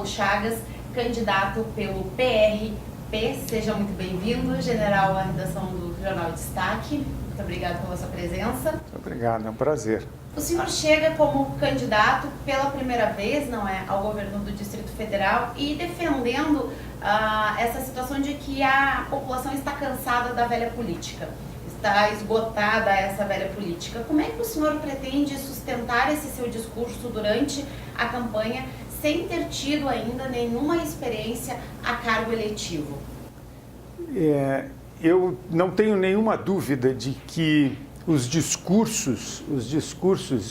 Paulo Chagas, candidato pelo PRP. Seja muito bem-vindo, general à redação do Jornal Destaque. Muito obrigado pela sua presença. Muito obrigado, é um prazer. O senhor chega como candidato pela primeira vez, não é, ao governo do Distrito Federal e defendendo essa situação de que a população está cansada da velha política, está esgotada essa velha política. Como é que o senhor pretende sustentar esse seu discurso durante a campanha sem ter tido ainda nenhuma experiência a cargo eletivo? Eu não tenho nenhuma dúvida de que os discursos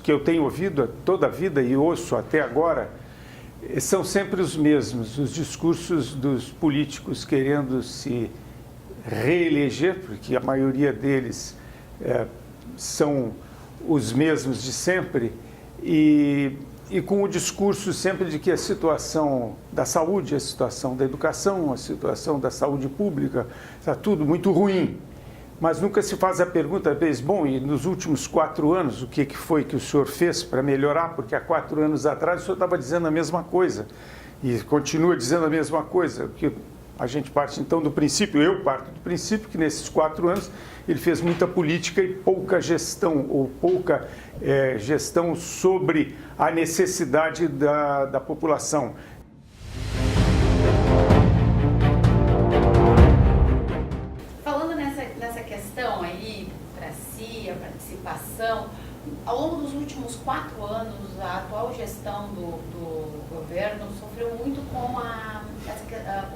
que eu tenho ouvido toda a vida e ouço até agora são sempre os mesmos, os discursos dos políticos querendo se reeleger, porque a maioria deles são os mesmos de sempre, e com o discurso sempre de que a situação da saúde, a situação da educação, a situação da saúde pública, está tudo muito ruim. Mas nunca se faz a pergunta, bom, e nos últimos 4 anos, o que foi que o senhor fez para melhorar? Porque há 4 anos atrás o senhor estava dizendo a mesma coisa e continua dizendo a mesma coisa. Que a gente parte então do princípio, eu parto do princípio que nesses 4 anos ele fez muita política e pouca gestão, ou pouca gestão sobre a necessidade da população. A participação, ao longo dos últimos 4 anos, a atual gestão do governo sofreu muito com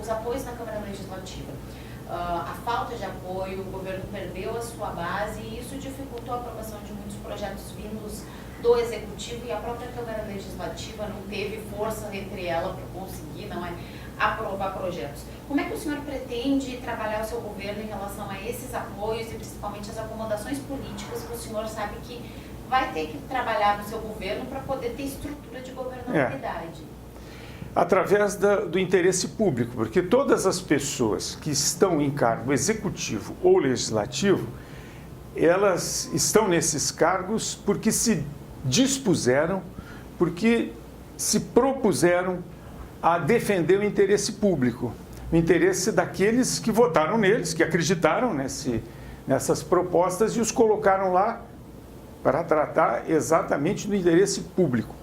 os apoios na Câmara Legislativa. A falta de apoio, o governo perdeu a sua base e isso dificultou a aprovação de muitos projetos vindos do Executivo e a própria Câmara Legislativa não teve força entre ela para conseguir aprovar projetos. Como é que o senhor pretende trabalhar o seu governo em relação a esses apoios e principalmente as acomodações políticas que o senhor sabe que vai ter que trabalhar no seu governo para poder ter estrutura de governabilidade? Através do interesse público, porque todas as pessoas que estão em cargo executivo ou legislativo, elas estão nesses cargos porque se dispuseram, porque se propuseram a defender o interesse público, o interesse daqueles que votaram neles, que acreditaram nessas propostas e os colocaram lá para tratar exatamente do interesse público.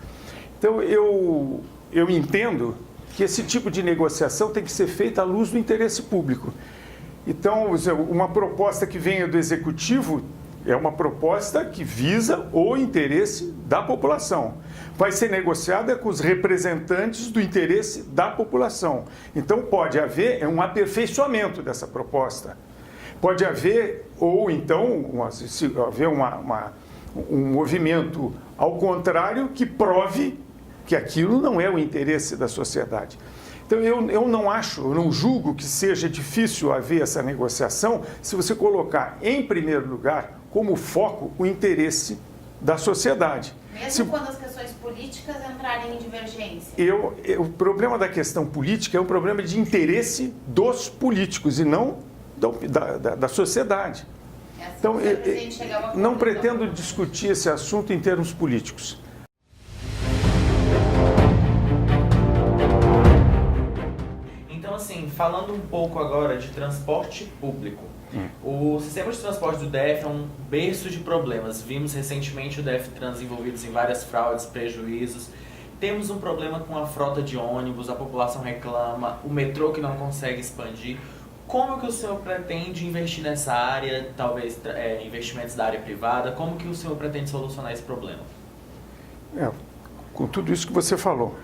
Então, eu entendo que esse tipo de negociação tem que ser feita à luz do interesse público. Então, uma proposta que venha do Executivo é uma proposta que visa o interesse da população. Vai ser negociada com os representantes do interesse da população. Então, pode haver um aperfeiçoamento dessa proposta. Pode haver, ou então, se haver um movimento ao contrário que prove que aquilo não é o interesse da sociedade. Então, eu não julgo que seja difícil haver essa negociação se você colocar, em primeiro lugar, como foco o interesse da sociedade. Mesmo quando as questões políticas entrarem em divergência? O problema da questão política é um problema de interesse dos políticos e não da sociedade. Então, não pretendo discutir esse assunto em termos políticos. Então, assim, falando um pouco agora de transporte público, o sistema de transporte do DF é um berço de problemas. Vimos recentemente o DF Trans envolvidos em várias fraudes, prejuízos. Temos um problema com a frota de ônibus, a população reclama, o metrô que não consegue expandir. Como que o senhor pretende investir nessa área, talvez investimentos da área privada? Como que o senhor pretende solucionar esse problema? Com tudo isso que você falou.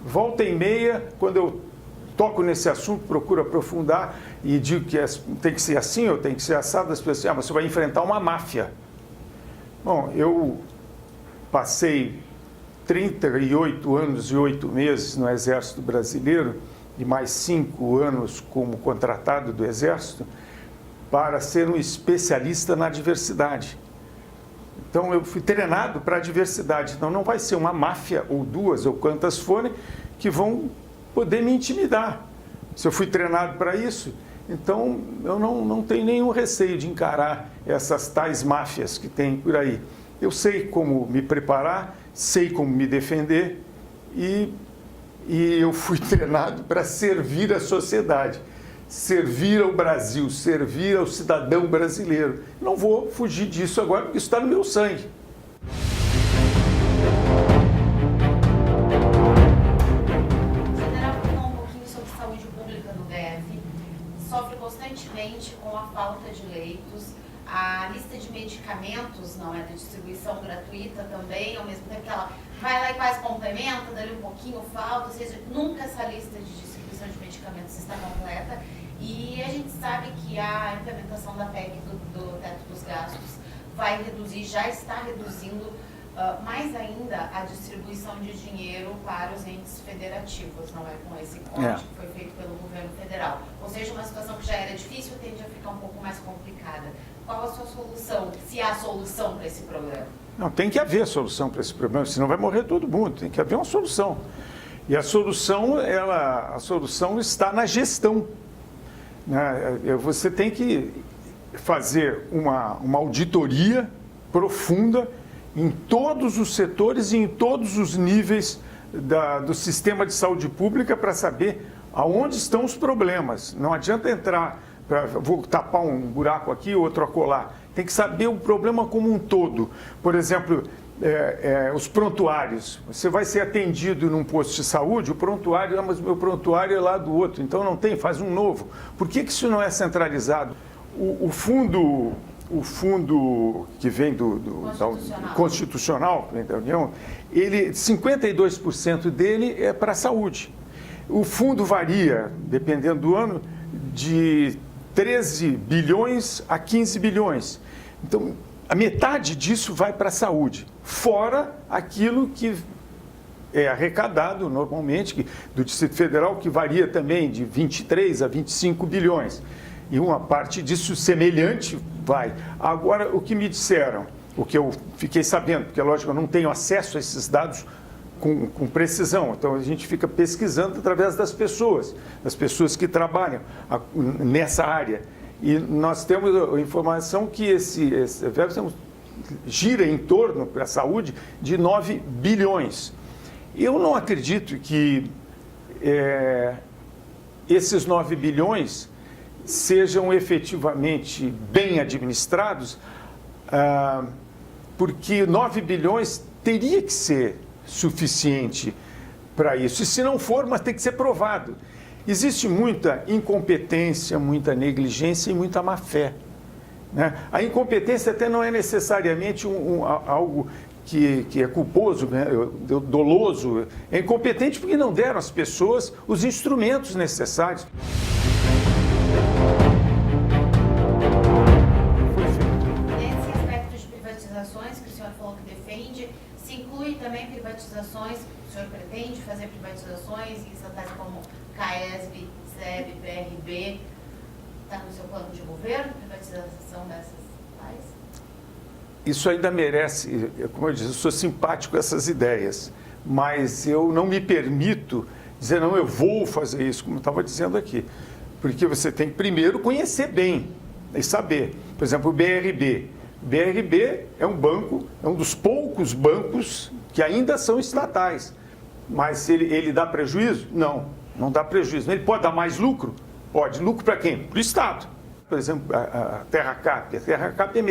Volta e meia, quando eu toco nesse assunto, procuro aprofundar e digo que tem que ser assim ou tem que ser assado, as pessoas dizem, mas você vai enfrentar uma máfia. Bom, eu passei 38 anos e 8 meses no Exército Brasileiro e mais 5 anos como contratado do Exército para ser um especialista na diversidade. Então, eu fui treinado para a diversidade. Então, não vai ser uma máfia ou 2 ou quantas forem que vão poder me intimidar. Se eu fui treinado para isso, então eu não tenho nenhum receio de encarar essas tais máfias que tem por aí. Eu sei como me preparar, sei como me defender e e eu fui treinado para servir a sociedade, servir ao Brasil, servir ao cidadão brasileiro. Não vou fugir disso agora, porque isso está no meu sangue. General, falou um pouquinho sobre saúde pública no DF. Sofre constantemente com a falta de leitos. A lista de medicamentos não é de distribuição gratuita também, ao mesmo tempo que ela vai lá e quase complementa, dali um pouquinho falta, ou seja, nunca essa lista de distribuição de medicamentos está completa. E a gente sabe que a implementação da PEC do teto dos gastos vai reduzir, já está reduzindo mais ainda a distribuição de dinheiro para os entes federativos, não é? Com esse corte que foi feito pelo governo federal. Ou seja, uma situação que já era difícil tende a ficar um pouco mais complicada. Qual a sua solução, se há solução para esse problema? Não, tem que haver solução para esse problema, senão vai morrer todo mundo. Tem que haver uma solução. E a solução está na gestão. Você tem que fazer uma auditoria profunda em todos os setores e em todos os níveis do sistema de saúde pública para saber aonde estão os problemas. Não adianta entrar, vou tapar um buraco aqui, outro acolá. Tem que saber o problema como um todo. Por exemplo, os prontuários. Você vai ser atendido num posto de saúde, o prontuário, mas o meu prontuário é lá do outro, então não tem, faz um novo. Por que isso não é centralizado? O fundo que vem do Constitucional, que vem da União, 52% dele é para a saúde. O fundo varia, dependendo do ano, de 13 bilhões a 15 bilhões. Então, a metade disso vai para a saúde, fora aquilo que é arrecadado normalmente do Distrito Federal, que varia também de 23 a 25 bilhões. E uma parte disso semelhante vai. Agora, o que me disseram, o que eu fiquei sabendo, porque, lógico, eu não tenho acesso a esses dados com precisão, então a gente fica pesquisando através das pessoas que trabalham nessa área. E nós temos a informação que esse verbo gira em torno, para a saúde, de 9 bilhões. Eu não acredito que esses 9 bilhões sejam efetivamente bem administrados, porque 9 bilhões teria que ser suficiente para isso. E se não for, mas tem que ser provado. Existe muita incompetência, muita negligência e muita má-fé, né? A incompetência até não é necessariamente algo que é culposo, né? Doloso. É incompetente porque não deram às pessoas os instrumentos necessários. Nesse aspecto de privatizações que o senhor falou que defende, se inclui também privatizações, o senhor pretende fazer privatizações em estatais como CAESB, SEB, BRB, está no seu plano de governo, privatização dessas estatais? Isso ainda merece, como eu disse, eu sou simpático a essas ideias, mas eu não me permito dizer, não, eu vou fazer isso, como eu estava dizendo aqui, porque você tem que primeiro conhecer bem e saber. Por exemplo, o BRB. O BRB é um banco, é um dos poucos bancos que ainda são estatais, mas ele dá prejuízo? Não dá prejuízo. Ele pode dar mais lucro? Pode. Lucro para quem? Para o Estado. Por exemplo, a TerraCap. A TerraCap é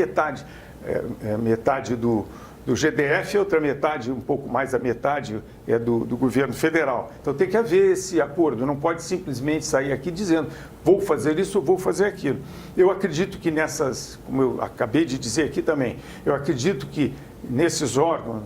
metade do GDF, outra metade, um pouco mais da metade, é do governo federal. Então tem que haver esse acordo. Não pode simplesmente sair aqui dizendo vou fazer isso ou vou fazer aquilo. Eu acredito que nessas, como eu acabei de dizer aqui também, eu acredito que nesses órgãos,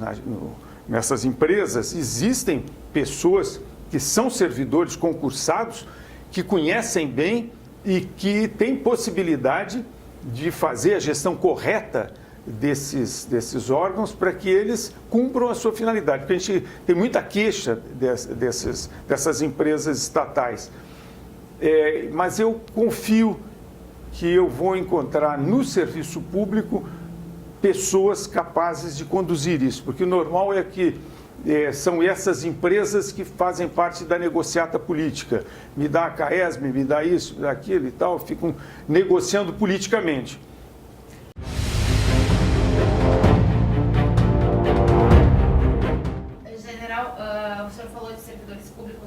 nessas empresas, existem pessoas que são servidores concursados, que conhecem bem e que têm possibilidade de fazer a gestão correta desses órgãos para que eles cumpram a sua finalidade. Porque a gente tem muita queixa dessas empresas estatais. Mas eu confio que eu vou encontrar no serviço público pessoas capazes de conduzir isso, porque o normal é que são essas empresas que fazem parte da negociata política. Me dá a CAESB, me dá isso, me dá aquilo e tal, ficam negociando politicamente. General, o senhor falou de servidores públicos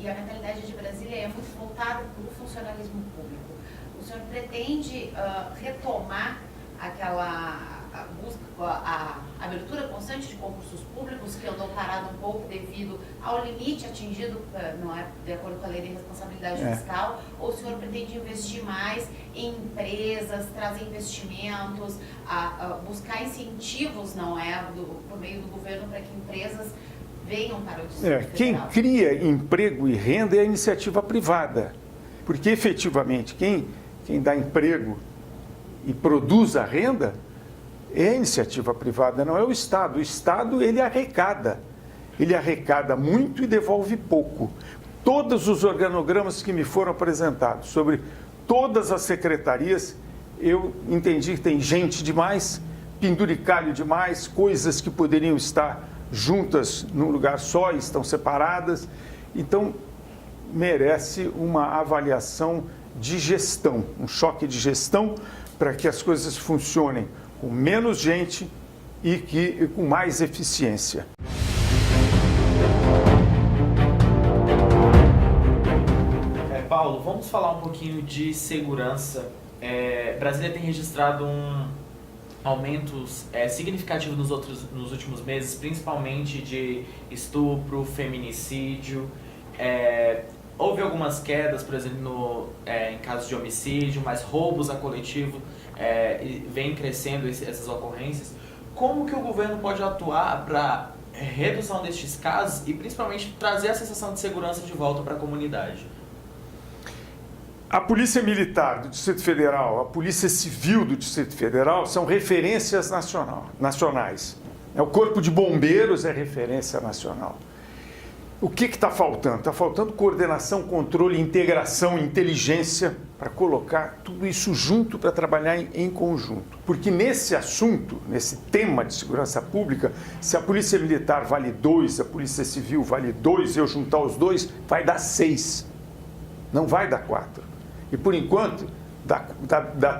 e a mentalidade de Brasília é muito voltada para o funcionalismo público. O senhor pretende retomar aquela a abertura constante de concursos públicos que andou parado um pouco devido ao limite atingido, não é, de acordo com a lei de responsabilidade fiscal, ou o senhor pretende investir mais em empresas, trazer investimentos, buscar incentivos, não é, por meio do governo para que empresas venham para o Distrito Federal? Quem cria emprego e renda é a iniciativa privada, porque efetivamente quem dá emprego e produz a renda é a iniciativa privada, não é o Estado. O Estado, ele arrecada muito e devolve pouco. Todos os organogramas que me foram apresentados sobre todas as secretarias, eu entendi que tem gente demais, penduricalho demais, coisas que poderiam estar juntas num lugar só e estão separadas. Então, merece uma avaliação de gestão, um choque de gestão para que as coisas funcionem com menos gente e com mais eficiência. Paulo, vamos falar um pouquinho de segurança. Brasília tem registrado aumentos significativos nos últimos meses, principalmente de estupro, feminicídio. Houve algumas quedas, por exemplo, em casos de homicídio, mas roubos a coletivo vem crescendo essas ocorrências. Como que o governo pode atuar para redução destes casos e principalmente trazer a sensação de segurança de volta para a comunidade? A Polícia Militar do Distrito Federal, a Polícia Civil do Distrito Federal são referências nacionais. O Corpo de Bombeiros é referência nacional. O que está faltando? Está faltando coordenação, controle, integração, inteligência para colocar tudo isso junto para trabalhar em conjunto. Porque nesse assunto, nesse tema de segurança pública, se a Polícia Militar vale 2, a Polícia Civil vale 2, eu juntar os dois, vai dar 6. Não vai dar 4. E por enquanto, dá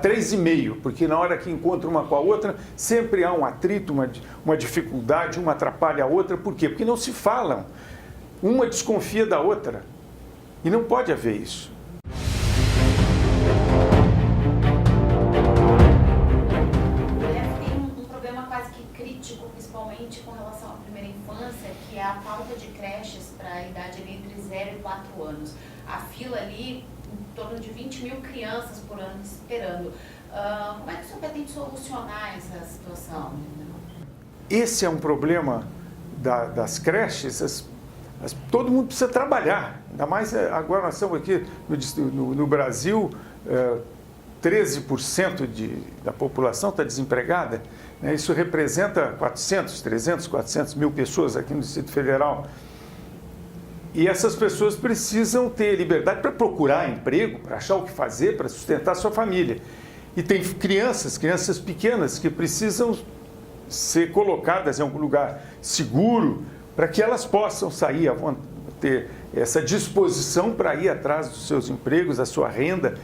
3,5, porque na hora que encontra uma com a outra, sempre há um atrito, uma dificuldade, uma atrapalha a outra. Por quê? Porque não se falam. Uma desconfia da outra. E não pode haver isso. O DF tem um problema quase que crítico, principalmente com relação à primeira infância, que é a falta de creches para a idade ali entre 0 e 4 anos. A fila ali, em torno de 20 mil crianças por ano esperando. Como é que o senhor pretende solucionar essa situação? Esse é um problema das creches. Todo mundo precisa trabalhar, ainda mais agora nós estamos aqui no Brasil, 13% da população está desempregada, né? Isso representa 300, 400 mil pessoas aqui no Distrito Federal. E essas pessoas precisam ter liberdade para procurar emprego, para achar o que fazer, para sustentar a sua família. E tem crianças pequenas que precisam ser colocadas em algum lugar seguro, para que elas possam sair, ter essa disposição para ir atrás dos seus empregos, da sua renda,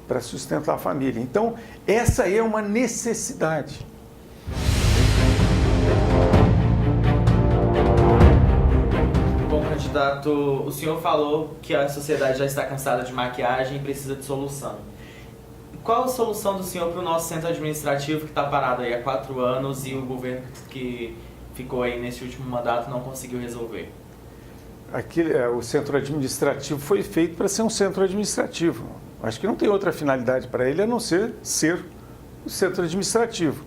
para sustentar a família. Então, essa é uma necessidade. Bom, candidato, o senhor falou que a sociedade já está cansada de maquiagem e precisa de solução. Qual a solução do senhor para o nosso centro administrativo que está parado aí há 4 anos e o governo que ficou aí nesse último mandato não conseguiu resolver? O centro administrativo foi feito para ser um centro administrativo. Acho que não tem outra finalidade para ele a não ser o centro administrativo.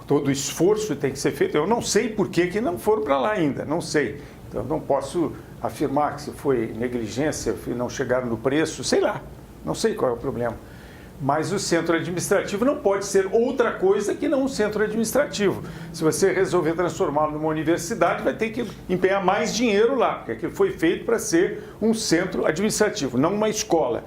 Todo esforço tem que ser feito. Eu não sei por que não foram para lá ainda, não sei. Então, não posso afirmar que se foi negligência, não chegaram no preço, sei lá. Não sei qual é o problema. Mas o centro administrativo não pode ser outra coisa que não um centro administrativo. Se você resolver transformá-lo numa universidade, vai ter que empenhar mais dinheiro lá, porque aquilo foi feito para ser um centro administrativo, não uma escola.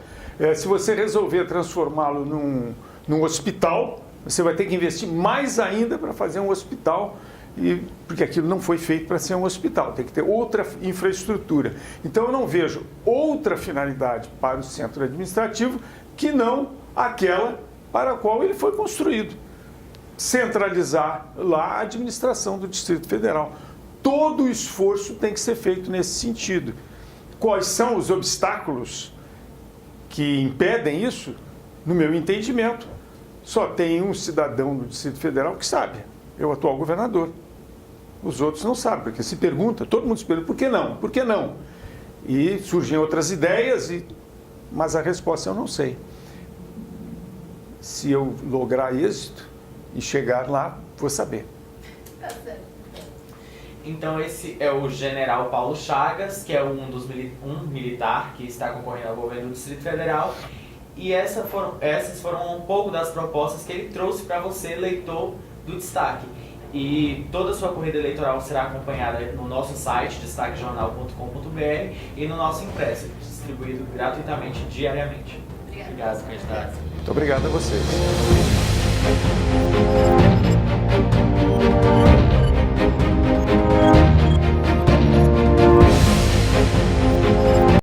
Se você resolver transformá-lo num hospital, você vai ter que investir mais ainda para fazer um hospital, porque aquilo não foi feito para ser um hospital, tem que ter outra infraestrutura. Então eu não vejo outra finalidade para o centro administrativo que não aquela para a qual ele foi construído. Centralizar lá a administração do Distrito Federal. Todo o esforço tem que ser feito nesse sentido. quais são os obstáculos que impedem isso, no meu entendimento, só tem um cidadão do Distrito Federal que sabe, é o atual governador. Os outros não sabem, porque se pergunta, todo mundo se pergunta, por que não? Por que não? E surgem outras ideias, mas a resposta eu não sei. Se eu lograr êxito e chegar lá, vou saber. Tá certo. Então esse é o general Paulo Chagas, que é um militar que está concorrendo ao governo do Distrito Federal. E essas foram um pouco das propostas que ele trouxe para você, leitor do Destaque. E toda a sua corrida eleitoral será acompanhada no nosso site, destaquejornal.com.br, e no nosso impresso, distribuído gratuitamente diariamente. Obrigado, candidato. Muito obrigado a vocês.